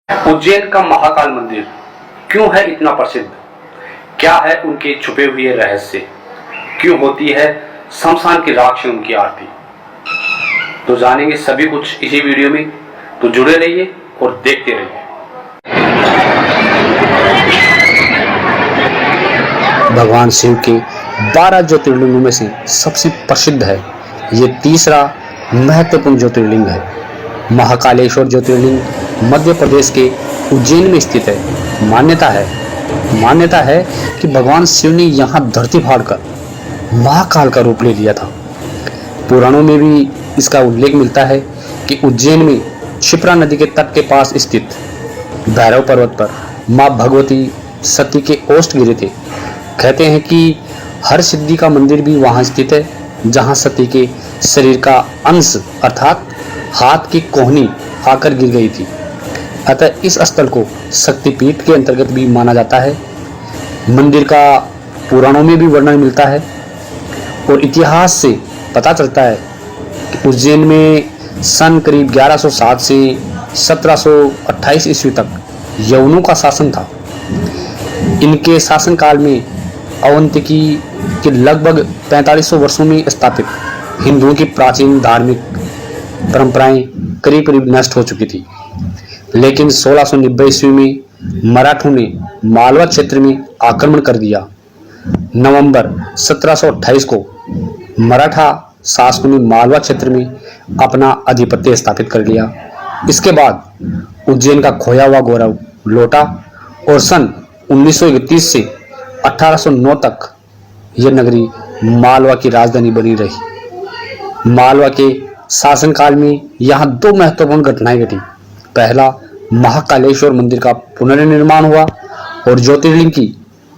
उज्जैन का महाकाल मंदिर क्यों है इतना प्रसिद्ध? क्या है उनके छुपे हुए रहस्य? क्यों होती है शमशान की राख से उनकी आरती? तो जानेंगे सभी कुछ इसी वीडियो में, तो जुड़े रहिए और देखते रहिए। भगवान शिव के 12 ज्योतिर्लिंगों में से सबसे प्रसिद्ध है ये तीसरा महत्वपूर्ण ज्योतिर्लिंग है। महाकालेश्वर ज्योतिर्लिंग मध्य प्रदेश के उज्जैन में स्थित है। मान्यता है कि भगवान शिव ने यहाँ धरती फाड़कर महाकाल का रूप ले लिया था। पुराणों में भी इसका उल्लेख मिलता है कि उज्जैन में क्षिप्रा नदी के तट के पास स्थित भैरव पर्वत पर माँ भगवती सती के ओष्ठ गिरे थे। कहते हैं कि हर सिद्धि का मंदिर भी वहाँ स्थित है जहाँ सती के शरीर का अंश अर्थात हाथ की कोहनी आकर गिर गई थी। अतः इस स्थल को शक्तिपीठ के अंतर्गत भी माना जाता है। मंदिर का पुराणों में भी वर्णन मिलता है और इतिहास से पता चलता है कि उज्जैन में सन करीब 1107 से 1728 ईस्वी तक यवनों का शासन था। इनके शासनकाल में अवंतिकी के लगभग 4500 वर्षों में स्थापित हिंदुओं की प्राचीन धार्मिक परंपराएं करीब करीब नष्ट हो चुकी थी। लेकिन 1690 ईस्वी में मराठों ने मालवा क्षेत्र में आक्रमण कर दिया। नवंबर 1728 को मराठा शासकों ने मालवा क्षेत्र में अपना आधिपत्य स्थापित कर लिया। इसके बाद उज्जैन का खोया हुआ गौरव लौटा और सन 1931 से 1809 तक यह नगरी मालवा की राजधानी बनी रही। मालवा के शासनकाल में यहाँ दो महत्वपूर्ण घटनाएं घटी। पहला, महाकालेश्वर मंदिर का पुनर्निर्माण हुआ और ज्योतिर्लिंग की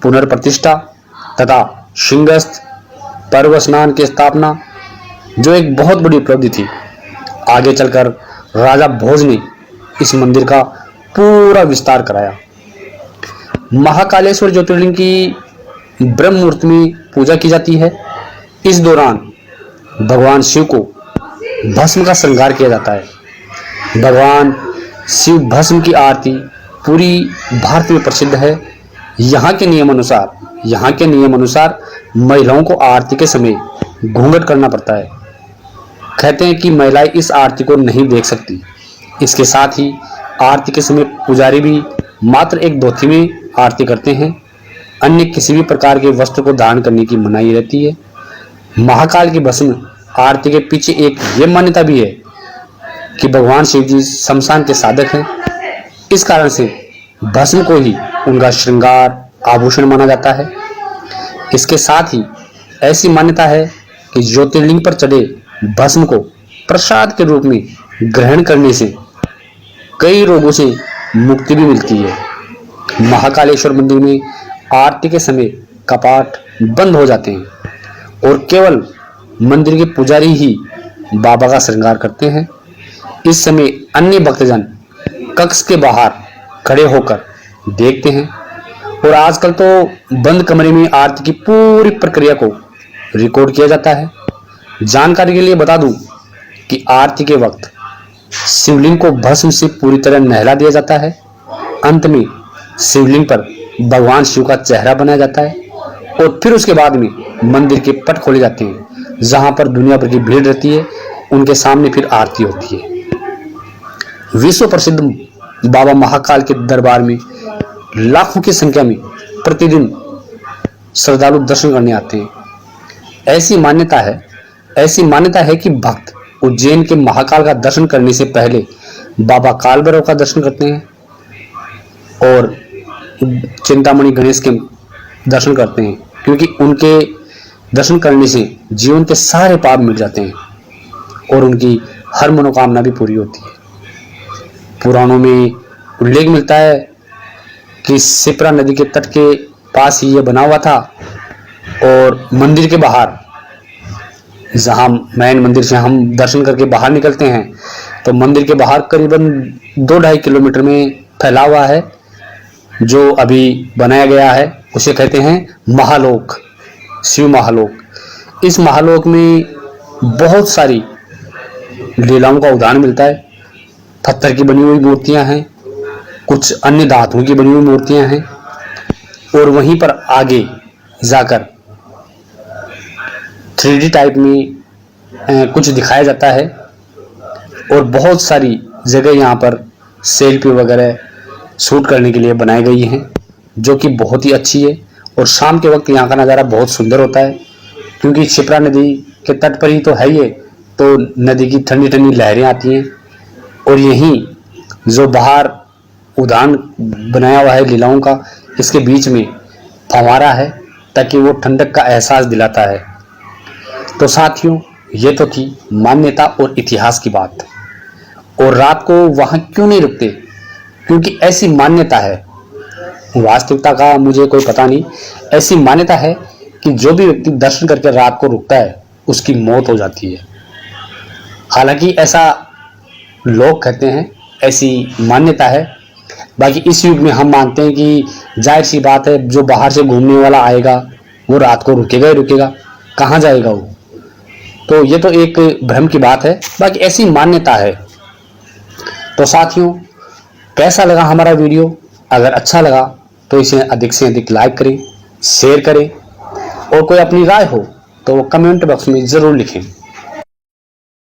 पुनर्प्रतिष्ठा तथा सिंहस्थ पर्व स्नान की स्थापना, जो एक बहुत बड़ी उपलब्धि थी। आगे चलकर राजा भोज ने इस मंदिर का पूरा विस्तार कराया। महाकालेश्वर ज्योतिर्लिंग की ब्रह्म मुहूर्त में पूजा की जाती है। इस दौरान भगवान शिव को भस्म का श्रृंगार किया जाता है। भगवान शिव भस्म की आरती पूरी भारत में प्रसिद्ध है। यहाँ के नियम अनुसार महिलाओं को आरती के समय घूंघट करना पड़ता है। कहते हैं कि महिलाएं इस आरती को नहीं देख सकती। इसके साथ ही आरती के समय पुजारी भी मात्र एक धोती में आरती करते हैं। अन्य किसी भी प्रकार के वस्त्र को धारण करने की मनाही रहती है। महाकाल की भस्म आरती के पीछे एक ये मान्यता भी है कि भगवान शिव जी शमशान के साधक हैं। इस कारण से भस्म को ही उनका श्रृंगार आभूषण माना जाता है। इसके साथ ही ऐसी मान्यता है कि ज्योतिर्लिंग पर चढ़े भस्म को प्रसाद के रूप में ग्रहण करने से कई रोगों से मुक्ति भी मिलती है। महाकालेश्वर मंदिर में आरती के समय कपाट बंद हो जाते हैं और केवल मंदिर के पुजारी ही बाबा का श्रृंगार करते हैं। इस समय अन्य भक्तजन कक्ष के बाहर खड़े होकर देखते हैं और आजकल तो बंद कमरे में आरती की पूरी प्रक्रिया को रिकॉर्ड किया जाता है। जानकारी के लिए बता दूं कि आरती के वक्त शिवलिंग को भस्म से पूरी तरह नहला दिया जाता है। अंत में शिवलिंग पर भगवान शिव का चेहरा बनाया जाता है और फिर उसके बाद में मंदिर के पट खोले जाते हैं। जहां पर दुनिया भर की भीड़ रहती है, उनके सामने फिर आरती होती है। विश्व प्रसिद्ध बाबा महाकाल के दरबार में लाखों की संख्या में प्रतिदिन श्रद्धालु दर्शन करने आते हैं। ऐसी मान्यता है कि भक्त उज्जैन के महाकाल का दर्शन करने से पहले बाबा काल भैरव का दर्शन करते हैं और चिंतामणि गणेश के दर्शन करते हैं, क्योंकि उनके दर्शन करने से जीवन के सारे पाप मिट जाते हैं और उनकी हर मनोकामना भी पूरी होती है। पुराणों में उल्लेख मिलता है कि क्षिप्रा नदी के तट के पास ही यह बना हुआ था और मंदिर के बाहर, जहां मेन मंदिर से हम दर्शन करके बाहर निकलते हैं, तो मंदिर के बाहर करीबन 2-2.5 किलोमीटर में फैला हुआ है जो अभी बनाया गया है। उसे कहते हैं महालोक, शिव महालोक। इस महालोक में बहुत सारी लीलाओं का उदाहरण मिलता है। पत्थर की बनी हुई मूर्तियां हैं कुछ अन्य धातुओं की बनी हुई मूर्तियां हैं और वहीं पर आगे जाकर 3D टाइप में कुछ दिखाया जाता है और बहुत सारी जगह यहाँ पर सेल्फी वगैरह शूट करने के लिए बनाई गई हैं जो कि बहुत ही अच्छी है। और शाम के वक्त यहाँ का नज़ारा बहुत सुंदर होता है क्योंकि क्षिप्रा नदी के तट पर ही तो है ये, तो नदी की ठंडी ठंडी लहरें आती हैं और यहीं जो बाहर उद्यान बनाया हुआ है लीलाओं का, इसके बीच में फव्वारा है ताकि वो ठंडक का एहसास दिलाता है। तो साथियों, ये तो थी मान्यता और इतिहास की बात। और रात को वहाँ क्यों नहीं रुकते? क्योंकि ऐसी मान्यता है, वास्तविकता का मुझे कोई पता नहीं, ऐसी मान्यता है कि जो भी व्यक्ति दर्शन करके रात को रुकता है उसकी मौत हो जाती है। हालांकि ऐसा लोग कहते हैं, ऐसी मान्यता है। बाकी इस युग में हम मानते हैं कि जाहिर सी बात है, जो बाहर से घूमने वाला आएगा वो रात को रुकेगा ही रुकेगा, कहाँ जाएगा वो? तो ये तो एक भ्रम की बात है, बाकी ऐसी मान्यता है। तो साथियों, कैसा लगा हमारा वीडियो? अगर अच्छा लगा तो इसे अधिक से अधिक लाइक करें, शेयर करें और कोई अपनी राय हो तो कमेंट बॉक्स में ज़रूर लिखें।